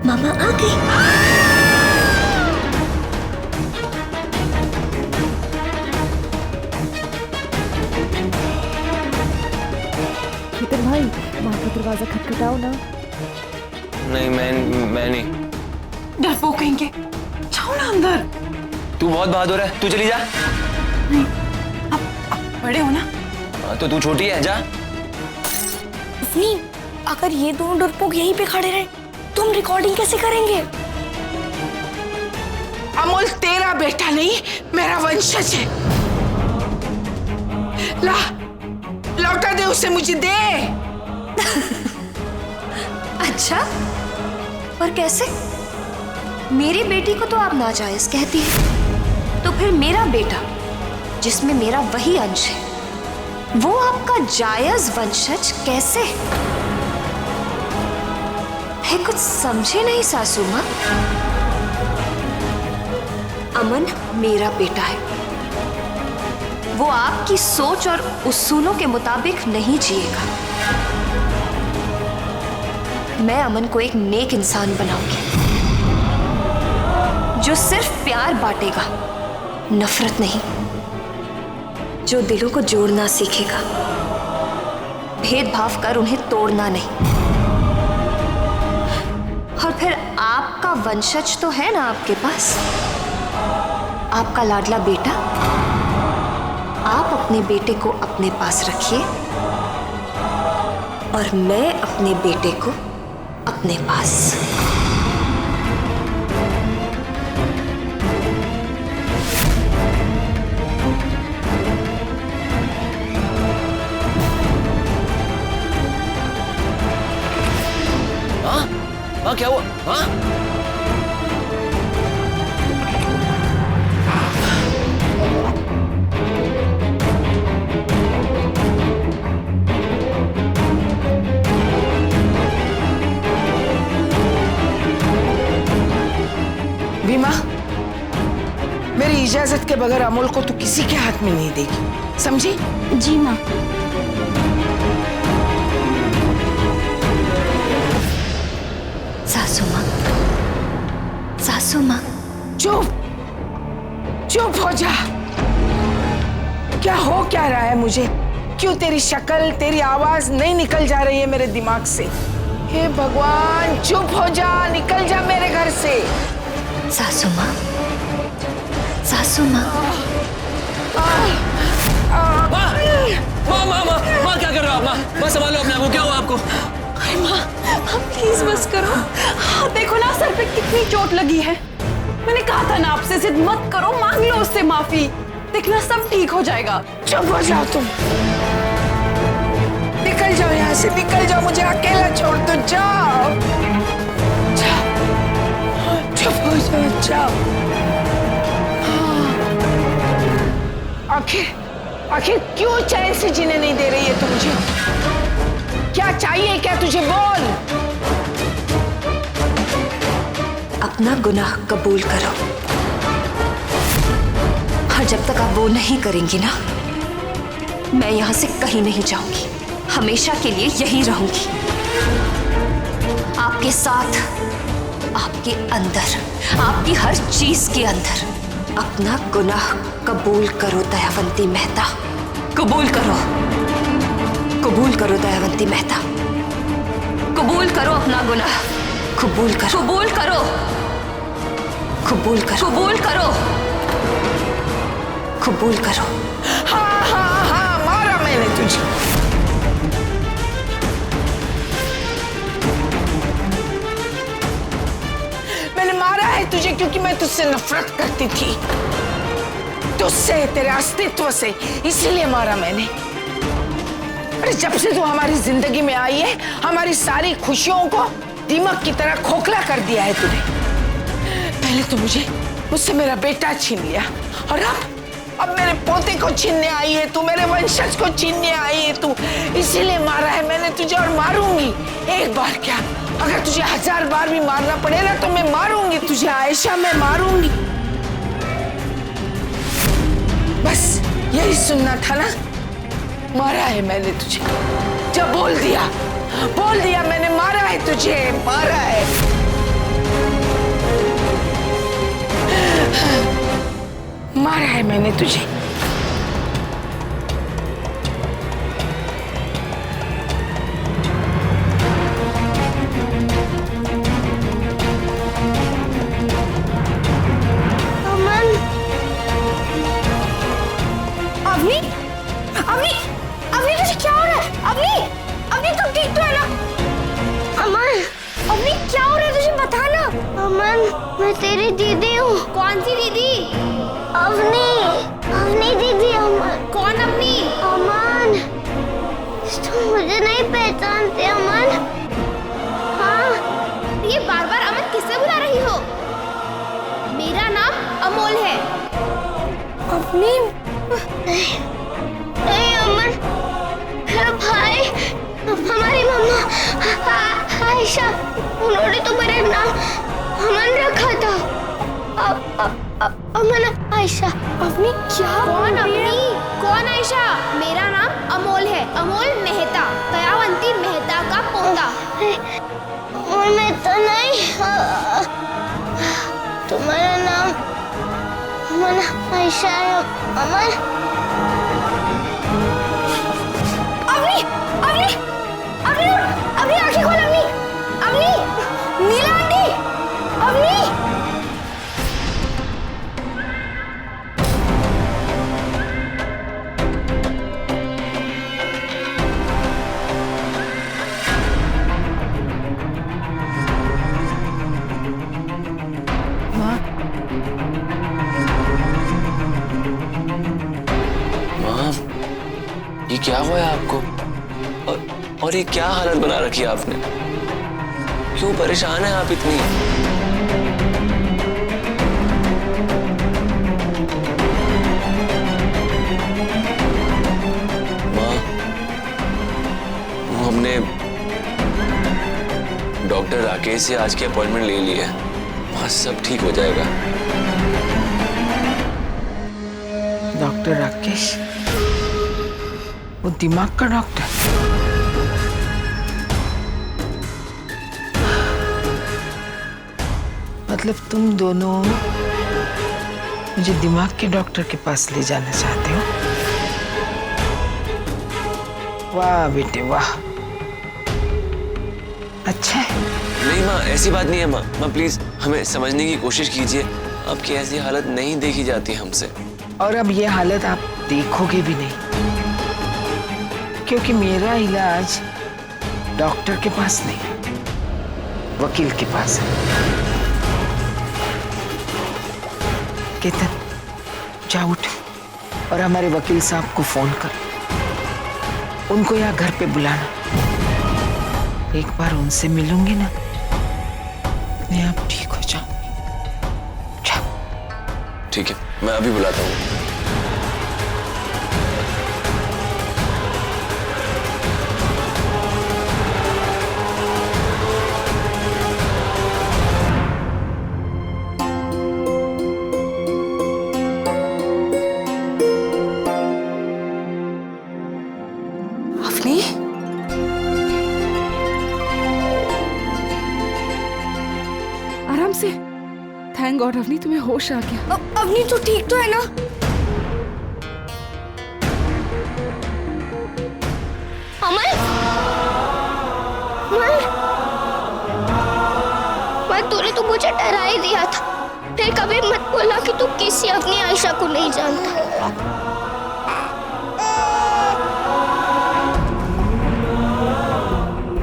मामा आ गई। खेतर भाई, माँ का दरवाजा खटखटाओ ना। नहीं, मैं नहीं। डरपोक कहेंगे, जाओ ना अंदर। तू बहुत बहादुर है, तू चली जा। नहीं, अब बड़े हो ना। तो तू छोटी है, जा। नहीं, अगर ये दोनों डरपोक यहीं पे खड़े रहे तो हम रिकॉर्डिंग कैसे करेंगे? अमोल तेरा बेटा नहीं, मेरा वंशज है। ला, लौटा दे उसे, मुझे दे। अच्छा, पर कैसे? मेरी बेटी को तो आप नाजायज कहती हैं, तो फिर मेरा बेटा जिसमें मेरा वही अंश है, वो आपका जायज वंशज कैसे? मैं कुछ समझे नहीं सासू माँ। अमन मेरा बेटा है, वो आपकी सोच और उसूलों के मुताबिक नहीं जिएगा। मैं अमन को एक नेक इंसान बनाऊंगी जो सिर्फ प्यार बांटेगा, नफरत नहीं, जो दिलों को जोड़ना सीखेगा, भेदभाव कर उन्हें तोड़ना नहीं। और फिर आपका वंशज तो है ना आपके पास, आपका लाडला बेटा। आप अपने बेटे को अपने पास रखिए और मैं अपने बेटे को अपने पास। हाँ, क्या हुआ? हाँ? भीमा, मेरी इजाजत के बगैर अमोल को तू किसी के हाथ में नहीं देगी, समझी? जी माँ। सासू माँ, सासू माँ। चुप, चुप हो जा। क्या हो क्या रहा है मुझे? क्यों तेरी शक्ल, तेरी आवाज नहीं निकल जा रही है मेरे दिमाग से? हे भगवान, चुप हो जा, निकल जा मेरे घर से। सासू माँ, सासू माँ। माँ, माँ, माँ, माँ, माँ, क्या कर रहे हो आप? माँ, संभालो अपने आप को, क्या हुआ आपको? माँ, प्लीज बस करो। हाँ, देखो ना सर पे कितनी चोट लगी है। मैंने कहा था ना आपसे, जिद मत करो, मांग लो उससे माफी, देखना सब ठीक हो जाएगा। चुप हो जाओ तुम, निकल जाओ यहाँ से, निकल जाओ, मुझे अकेला छोड़ दो, जाओ, जाओ, चुप हो जाओ, जाओ। आखिर क्यों चैन से जीने नहीं दे रही है तू मुझे? क्या चाहिए, क्या तुझे? बोल। अपना गुनाह कबूल करो, और जब तक आप वो नहीं करेंगी ना, मैं यहां से कहीं नहीं जाऊंगी, हमेशा के लिए यहीं रहूंगी, आपके साथ, आपके अंदर, आपकी हर चीज के अंदर। अपना गुनाह कबूल करो दयावंती मेहता, कबूल करो, कबूल करो दयावंती मेहता, कबूल करो अपना गुनाह, कबूल करो, कबूल करो, कबूल करो, कबूल करो, कबूल करो। हाँ हाँ हाँ, मारा मैंने तुझे। मैंने मारा है तुझे क्योंकि मैं तुझसे नफरत करती थी, तुझसे, तेरे अस्तित्व से, इसलिए मारा मैंने। अरे जब से तू हमारी जिंदगी में आई है, हमारी सारी खुशियों को दीमक की तरह खोखला कर दिया है तूने। पहले तो मुझसे मेरा बेटा छीन लिया, और अब मेरे पोते को छीनने आई है तू, मेरे वंशज को छीनने आई है तू। इसीलिए मारा है मैंने तुझे, और मारूंगी। एक बार क्या, अगर तुझे 1000 बार भी मारना पड़ेगा तो मैं मारूंगी तुझे आयशा, मैं मारूंगी। बस यही सुनना था ना? मारा है मैंने तुझे, जब बोल दिया मैंने, मारा है तुझे, मारा है। मैंने तुझे। अमन, अवनी, अवनी, अवनी तुझे क्या हो रहा है? अवनी, अवनी तुम ठीक तो है ना? अमन, अवनी क्या हो रहा है तुझे बता ना। अमन, मैं तेरी दीदी हूँ। कौन सी दीदी? अवनी, अवनी दीदी। अमन, कौन अवनी? अमन, तुम मुझे नहीं पहचानते अमन? हाँ, ये बार बार अमन किससे बुला रही हो? मेरा नाम अमोल है। अवनी, नहीं अमन, मेरा भाई, हमारी मम्मा आयशा, उन्होंने तो मेरा नाम अमन रखा था। अमन आयशा। अवनी क्या? कौन अवनी? कौन आयशा? मेरा नाम अमोल है, अमोल मेहता, दयावंती मेहता का पोता। अमोल मेहता नहीं, तुम्हारा नाम अमन आयशा है। अमन, अवनी, अवनी, अवनी, अवनी आंखें खोल। अवनी, अवनी, नीला आंटी, अवनी। ये क्या हुआ है आपको? और ये क्या हालत बना रखी है आपने? क्यों परेशान है आप इतनी? माँ, हमने डॉक्टर राकेश से आज की अपॉइंटमेंट ले ली है। वहाँ सब ठीक हो जाएगा। डॉक्टर राकेश? वो दिमाग का डॉक्टर? मतलब तुम दोनों मुझे दिमाग के डॉक्टर के पास ले जाना चाहते हो? वाह बेटे वाह, अच्छा है। नहीं माँ, ऐसी बात नहीं है माँ। माँ प्लीज हमें समझने की कोशिश कीजिए। आपकी ऐसी हालत नहीं देखी जाती हमसे। और अब ये हालत आप देखोगे भी नहीं, क्योंकि मेरा इलाज डॉक्टर के पास नहीं, वकील के पास है। केतन, जा उठ और हमारे वकील साहब को फोन कर, उनको यहाँ घर पे बुलाना। एक बार उनसे मिलूंगी ना, मैं आप ठीक हो जाऊंगी। जा। ठीक है, मैं अभी बुलाता हूँ। आराम से। थैंक गॉड अवनी, तुम्हें होश आ गया। अवनी तो ठीक तो है ना? अमन, अमन, तूने तो मुझे डरा ही दिया था। फिर कभी मत बोला कि तू किसी अपनी आयशा को नहीं जानता।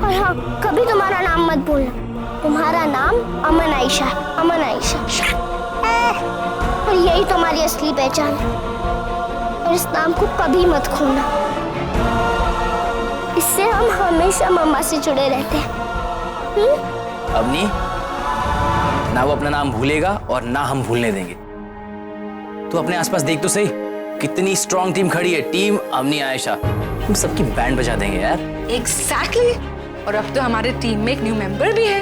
और हाँ, कभी तुम्हारा नाम मत बोलना। तुम्हारा नाम अमन आयशा, अमन आयशा। और यही तुम्हारी असली पहचान है। और इस नाम को कभी मत खोना, इससे हम हमेशा मम्मा से जुड़े रहते हैं। अवनी, ना वो अपना नाम भूलेगा और ना हम भूलने देंगे। तू अपने आसपास देख तो सही, कितनी स्ट्रॉन्ग टीम खड़ी है। टीम अवनी आयशा, हम सबकी बैंड बजा देंगे यार। एग्जैक्टली। और अब तो हमारे टीम में एक न्यू मेंबर भी है,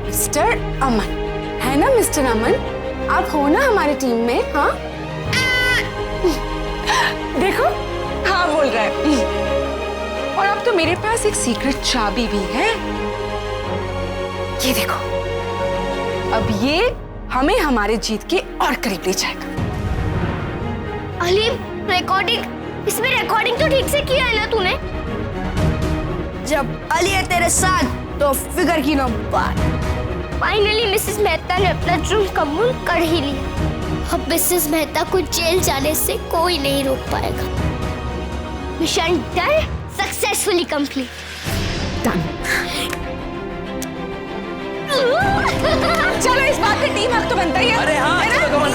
मिस्टर अमन। है ना मिस्टर अमन? आप हो ना हमारी टीम में? हाँ देखो, हाँ बोल रहा है। और अब तो मेरे पास एक सीक्रेट चाबी भी है। ये देखो, अब ये हमें हमारे जीत के और करीब ले जाएगा। अली रिकॉर्डिंग, इसमें रिकॉर्डिंग तो ठीक से किया है ना तूने? जब अली है तेरे साथ तो फिक्र की नो बात। फाइनली मिसेस मेहता ने अपना जुर्म कबूल कर ही लिया। अब मिसेस मेहता को जेल जाने से कोई नहीं रोक पाएगा। Mission done, successfully complete. चलो इस बात पे टीम हक तो बनता ही है। अरे हाँ, चलो कमन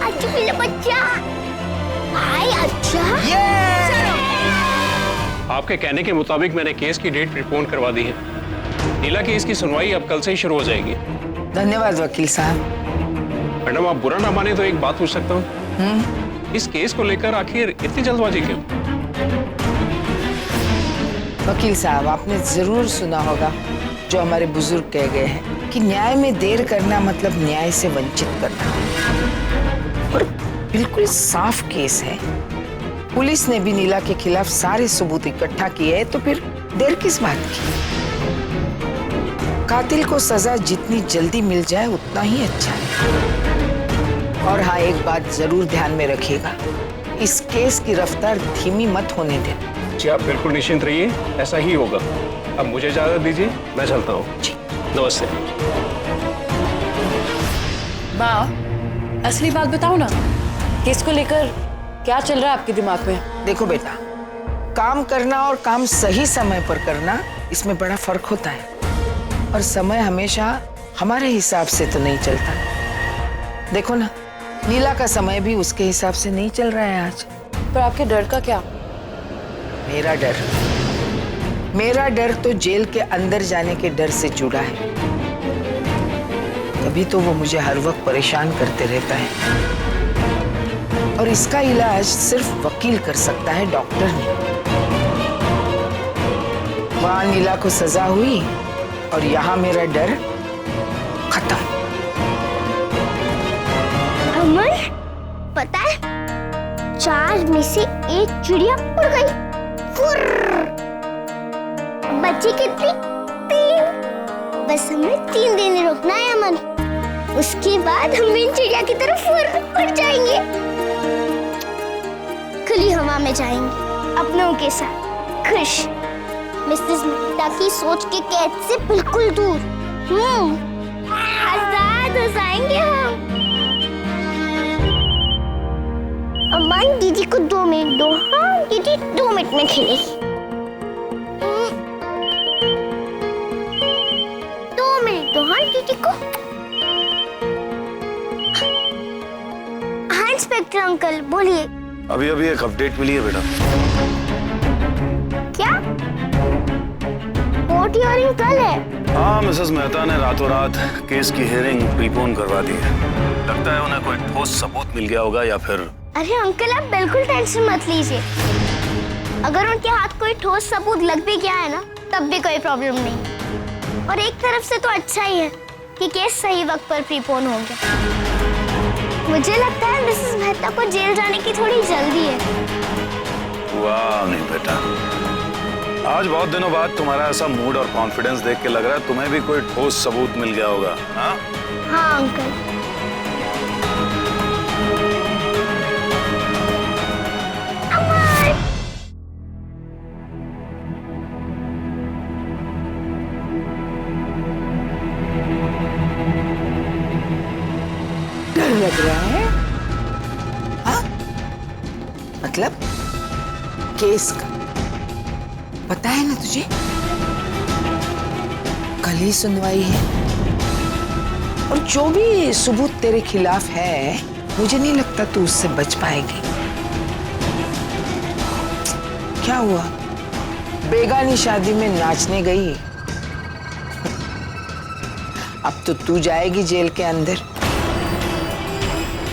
अच्छा मेरा बच्चा भाई, अच्छा आपके कहने के मुताबिक मैंने केस की डेट प्रीपोन करवा दी है। नीला केस की सुनवाई अब कल से ही शुरू हो जाएगी। धन्यवाद वकील साहब। मैडम आप बुरा ना माने तो एक बात पूछ सकता हूँ? इस केस को लेकर आखिर इतनी जल्दबाजी क्यों? वकील साहब, आपने जरूर सुना होगा जो हमारे बुजुर्ग कह गए हैं कि न्याय में देर करना मतलब न्याय से वंचित करना। और बिल्कुल साफ केस है। पुलिस ने भी नीला के खिलाफ सारे सबूत इकट्ठा किए हैं, तो फिर देर किस बात की? कातिल को सजा जितनी जल्दी मिल जाए उतना ही अच्छा है। और हाँ, एक बात जरूर ध्यान में रखिएगा, इस केस की रफ्तार धीमी मत होने देना। जी आप बिल्कुल निश्चिंत रहिए, ऐसा ही होगा। अब मुझे इजाजत दीजिए, मैं चलता हूँ। नमस्ते। माँ, असली बात बताओ ना, केस को लेकर क्या चल रहा है आपके दिमाग में? देखो बेटा, काम करना और काम सही समय पर करना, इसमें बड़ा फर्क होता है। और समय हमेशा हमारे हिसाब से तो नहीं चलता। देखो ना, नीला का समय भी उसके हिसाब से नहीं चल रहा है आज। पर आपके डर का क्या? मेरा डर तो जेल के अंदर जाने के डर से जुड़ा है। तभी तो वो मुझे हर वक्त परेशान करते रहता है। और इसका इलाज सिर्फ वकील कर सकता है, डॉक्टर नहीं। वहां नीला को सजा हुई और यहाँ मेरा डर खत्म। अमर, पता है 4 में से 1 चिड़िया उड़ गई। बची कितनी? 3। बस हमें 3 दिन रुकना है अमन। उसके बाद हम इन चिड़िया की तरफ उड़ जाएंगे। खुली हवा में जाएंगे अपनों के साथ, खुश। मिसेस मेहता की सोच के कैद से बिल्कुल दूर। आजाद हो जाएंगे हम। अमन, दीदी को 2 मिनट दो। हाँ, दीदी 2 मिनट में खेलेगी। 2 मिनट दो हाँ दीदी को। हाँ इंस्पेक्टर अंकल, बोलिए। अभी एक अपडेट मिली है बेटा। क्या? कोर्ट हियरिंग कल है? हाँ, मिसेस मेहता ने रातों रात केस की हियरिंग प्रीपोन करवा दी है। लगता है उन्हें कोई ठोस सबूत मिल गया होगा या फिर। अरे अंकल, आप बिल्कुल टेंशन मत लीजिए। अगर उनके हाथ कोई ठोस सबूत लग भी गया है ना, तब भी कोई प्रॉब्लम नहीं। और एक तरफ से तो अच्छा ही है कि केस सही वक्त पर प्रीपोन हो गया। मुझे लगता है मिसेस मेहता को जेल जाने की थोड़ी जल्दी है। वाह नहीं बेटा, आज बहुत दिनों बाद तुम्हारा ऐसा मूड और कॉन्फिडेंस देख के लग रहा है तुम्हें भी कोई ठोस सबूत मिल गया होगा। हाँ हाँ अंकल। डर लग रहा है? हाँ? मतलब केस का पता है ना तुझे? कल ही सुनवाई है और जो भी सबूत तेरे खिलाफ है, मुझे नहीं लगता तू उससे बच पाएगी। क्या हुआ? बेगानी शादी में नाचने गई, अब तो तू जाएगी जेल के अंदर।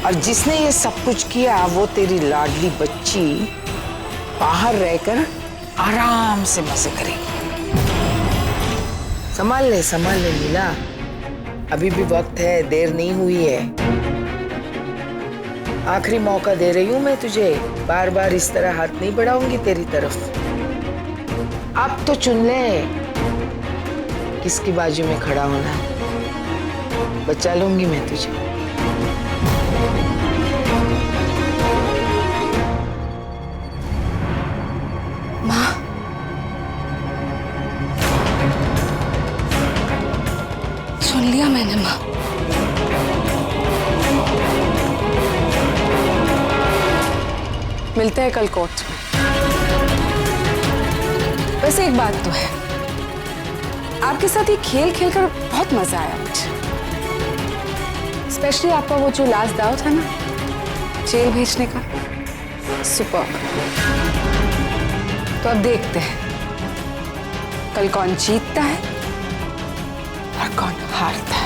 और जिसने ये सब कुछ किया वो तेरी लाडली बच्ची बाहर रहकर आराम से मजे करेगी। संभाल ले नीला, अभी भी वक्त है, देर नहीं हुई है। आखिरी मौका दे रही हूं मैं तुझे, बार बार इस तरह हाथ नहीं बढ़ाऊंगी तेरी तरफ। अब तो चुन ले किसकी बाजू में खड़ा होना है। बचा लूंगी मैं तुझे। माँ, सुन लिया मैंने माँ। मिलते हैं कल कोर्ट में। वैसे एक बात तो है, आपके साथ ये खेल खेलकर बहुत मजा आया मुझे। स्पेशली आपका वो जो लास्ट दाव था ना, जेल भेजने का, सुपर। तो अब देखते हैं कल कौन जीतता है और कौन हारता है।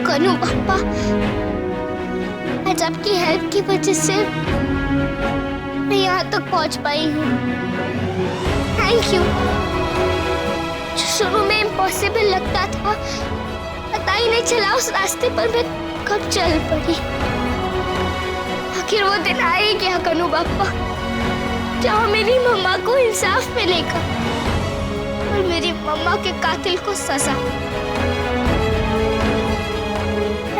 कनु पापा, आज आपकी हेल्प की वजह से मैं यहाँ तक पहुँच पाई हूँ। Thank you. जो शुरू में इम्पॉसिबल लगता था, पता ही नहीं चला उस रास्ते पर मैं कब चल पड़ी। आखिर वो दिन आ ही गया कनु पापा, जहाँ मेरी मम्मा को इंसाफ मिलेगा और मेरी मम्मा के कातिल को सजा।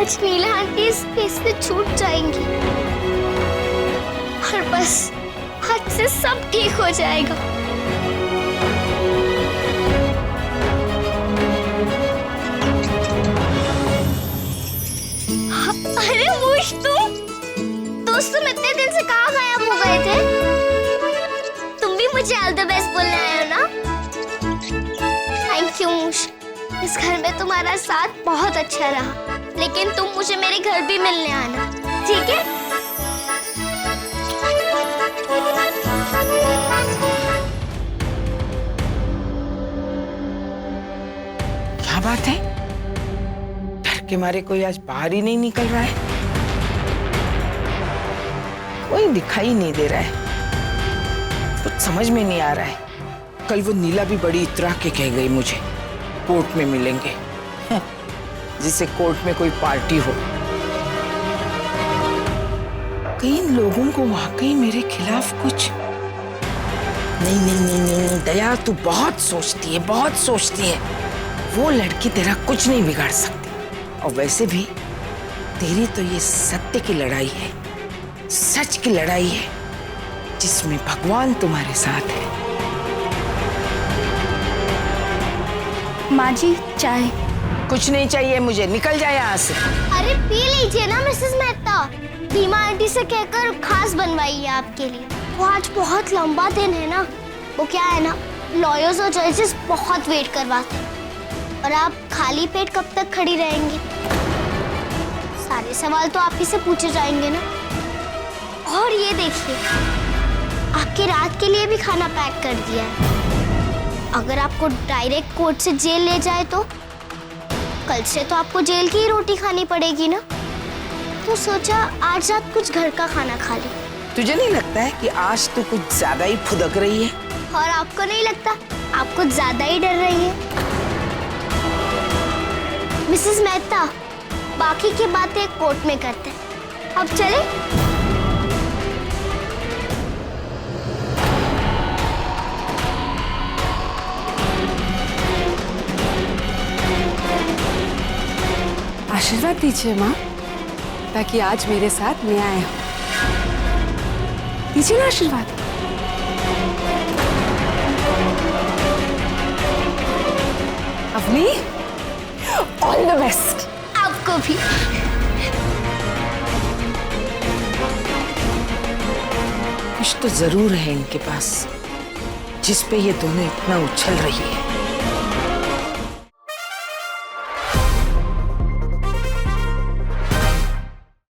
आज नीला आंटी इस केस से छूट जाएंगी और बस आज से सब ठीक हो जाएगा। अरे मूश, दोस्त तुम इतने दिन से कहाँ गायब हो गए थे? तुम भी मुझे ऑल द बेस्ट बोलने आए हो ना? थैंक यू मूश, इस घर में तुम्हारा साथ बहुत अच्छा रहा, लेकिन तुम मुझे मेरे घर भी मिलने आना, ठीक है? क्या बात है? डर के मारे कोई आज बाहर ही नहीं निकल रहा है। कोई दिखाई नहीं दे रहा है। कुछ समझ में नहीं आ रहा है। कल वो नीला भी बड़ी इतरा के कह गई मुझे कोर्ट में मिलेंगे, जिसे कोर्ट में कोई पार्टी हो। कई लोगों को वाकई मेरे खिलाफ कुछ नहीं नहीं नहीं नहीं नहीं। दया, तू बहुत सोचती है, बहुत सोचती है। वो लड़की तेरा कुछ नहीं बिगाड़ सकती। और वैसे भी तेरी तो ये सत्य की लड़ाई है, सच की लड़ाई है, जिसमें भगवान तुम्हारे साथ है। माँ जी, चाय। कुछ नहीं चाहिए मुझे, निकल जाए यहाँ से। अरे पी लीजिए ना मिसेस मेहता, भीमा आंटी से कहकर खास बनवाई है आपके लिए। वो आज बहुत लंबा दिन है ना, वो क्या है ना, लॉयर्स और जजेस बहुत वेट करवाते हैं और आप खाली पेट कब तक खड़ी रहेंगी? सारे सवाल तो आप ही से पूछे जाएंगे ना। और ये देखिए, आपके रात के लिए भी खाना पैक कर दिया है। अगर आपको डायरेक्ट कोर्ट से जेल ले जाए तो कल से तो आपको जेल की ही रोटी खानी पड़ेगी ना। तो सोचा आज रात कुछ घर का खाना खा ले। तुझे नहीं लगता है कि आज तू कुछ ज्यादा ही फुदक रही है? और आपको नहीं लगता आप कुछ ज्यादा ही डर रही है? मिसेस मेहता, बाकी की बातें कोर्ट में करते हैं, अब चले? आशीर्वाद दीजिए माँ, ताकि आज मेरे साथ न्याय हो। दीजिए ना आशीर्वाद। Avni, all the best. आपको भी। कुछ तो जरूर है इनके पास, जिस पे ये दोनों इतना उछल रही है।